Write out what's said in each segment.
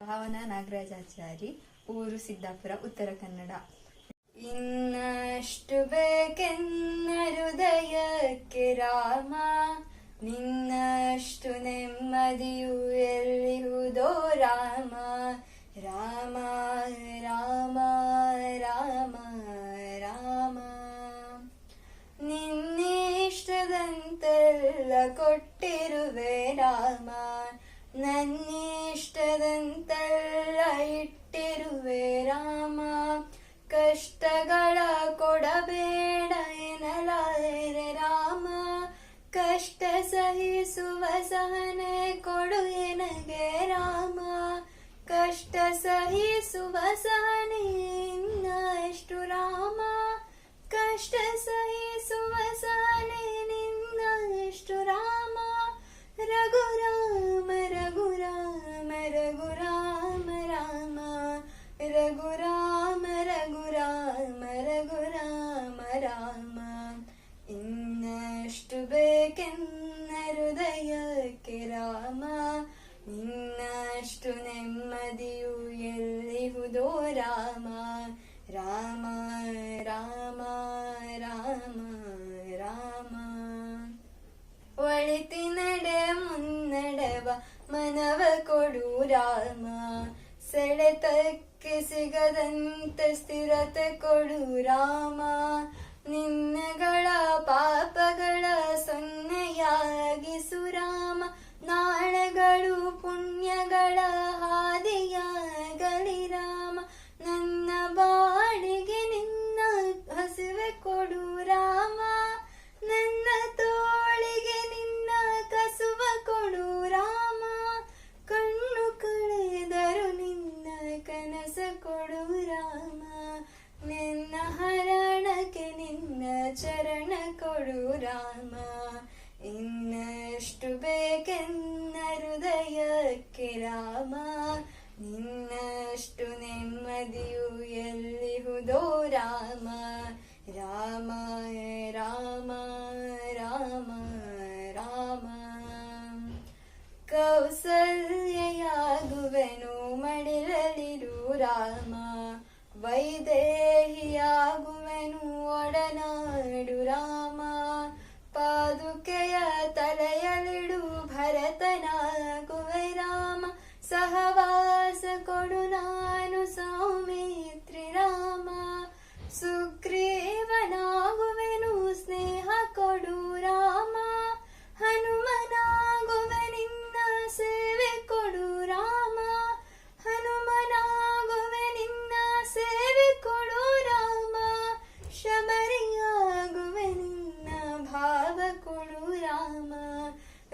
ಭಾವನಾ ನಾಗರಾಜಾಚಾರಿ, ಊರು ಸಿದ್ದಾಪುರ, ಉತ್ತರ ಕನ್ನಡ. ಇನ್ನಷ್ಟು ಬೇಕೆನ್ನ ಹೃದಯಕ್ಕೆ ರಾಮ, ನಿನ್ನಷ್ಟು ನೆಮ್ಮದಿಯು ಎಲ್ಲಿಹುದೋ ರಾಮ. ರಾಮ ರಾಮ ರಾಮ ರಾಮ, ನಿನ್ನಿಷ್ಟದಂತೆಲ್ಲ ಕೊಟ್ಟಿರುವೆ ರಾಮ, ನನ್ನಿಷ್ಟದಂತೆಲ್ಲ ಇಟ್ಟಿರುವೆ ರಾಮ. ಕಷ್ಟಗಳ ಕೊಡಬೇಡ ಎನ್ನಲಾರೆ ರಾಮ, ಕಷ್ಟ ಸಹಿಸುವ ಸಹನೆ ಕೊಡು ಎನಗೆ ರಾಮ. ಕಷ್ಟ ಸಹಿಸುವ ಸಹನೆ ಇನ್ನಷ್ಟು ರಾಮ, ಕಷ್ಟ ಸಹಿಸುವ ಸಹನೆ ನಿನ್ನಷ್ಟು ರಾಮ. ರಘುರಾಮ ರಘುರಾಮ ರಘುರಾಮ ರಾಮ, ರಘುರಾಮ ರಘುರಾಮ ರಘುರಾಮ ರಾಮ. ಇನ್ನಷ್ಟು ಬೇಕೆನ್ನ ಹೃದಯಕ್ಕೆ ರಾಮ, ನಿನ್ನಷ್ಟು ನೆಮ್ಮದಿಯು ಎಲ್ಲಿಹುದೋ ರಾಮ. ರಾಮ ರಾಮ ರಾಮ ರಾಮ, ಒಳಿತಿನಡೆ ಮುನ್ನಡೆವ ಮನವ ಕೊಡು ರಾಮ, ಸೆಳೆತಕ್ಕೆ ಸಿಗದಂತೆ ಸ್ಥಿರತೆ ಕೊಡು ರಾಮ. ನಿನ್ನಗಳ ಪಾಪಗಳ ಸೊನ್ನೆಯಾಗಿಸು ರಾಮ, ನಾಳೆಗಳು ಪುಣ್ಯಗಳ ಹಾದಿಯಾಗಲಿ ರಾಮ. ನನ್ನ ಬಾಳಿಗೆ ನಿನ್ನ ಹಸಿವೆ ಕೊಡು ರಾಮ, ನನ್ನ ತೋಳಿಗೆ ನಿನ್ನ ಕಸುವ ಕೊಡು ರಾಮ. ಕಣ್ಣು ಕಳೆದರು ನಿನ್ನ ಕನಸ ಕೊಡು ರಾಮ, ನಿನ್ನ ಹರಣಕ್ಕೆ ನಿನ್ನ ಚರಣ ಕೊಡು ರಾಮ. ಇನ್ನಷ್ಟು ಬೇಕೆನ್ನ ಹೃದಯಕ್ಕೆ ರಾಮ, ನಿನ್ನಷ್ಟು ನೆಮ್ಮದಿಯು ಎಲ್ಲಿಹುದೋ ರಾಮ. ರಾಮ ರಾಮ ರಾಮ ರಾಮ, ಕೌಸಲ್ಯಾಗುವೆನು ಮಡಿಲಲಿರು ರಾಮ, ವೈದೇಹಿಯಾಗುವೆನು ಒಡನಾಡು ರಾಮ. ಪಾದುಕೆಯ ತಲೆಯಲಿಡು ಭರತನಾಗುವೆ ರಾಮ, ಸಹವಾಸ ಕೊಡು ನಾನು ಸೌಮಿತ್ರಿ ರಾಮ. ಸುಗ್ರೀವನಾಗುವೆನು ಸ್ನೇಹ ಕೊಡು ರಾಮ, ಹನುಮನಾಗುವೆ ನಿನ್ನ ಸೇವೆ ಕೊಡು ರಾಮ. ಹನುಮನಾಗುವೆ ನಿನ್ನ ಸೇವೆ ಕೊಡು ರಾಮ, ಶಬರಿಯಾಗುವೆ ನಿನ್ನ ಭಾವ ಕೊಡು ರಾಮ.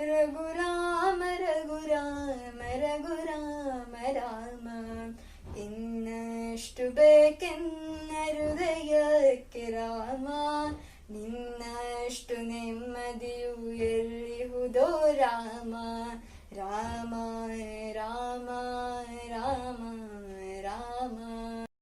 ರಘುರಾಮ ರಘುರಾಮ ರಘುರಾಮ ರಾಮ, ಇನ್ನಷ್ಟು ಬೇಕೆನ್ನ ಹೃದಯಕ್ಕೆ ರಾಮ, ನಿನ್ನಷ್ಟು ನೆಮ್ಮದಿಯು ಎಲ್ಲಿಹುದೋ ರಾಮ. ರಾಮ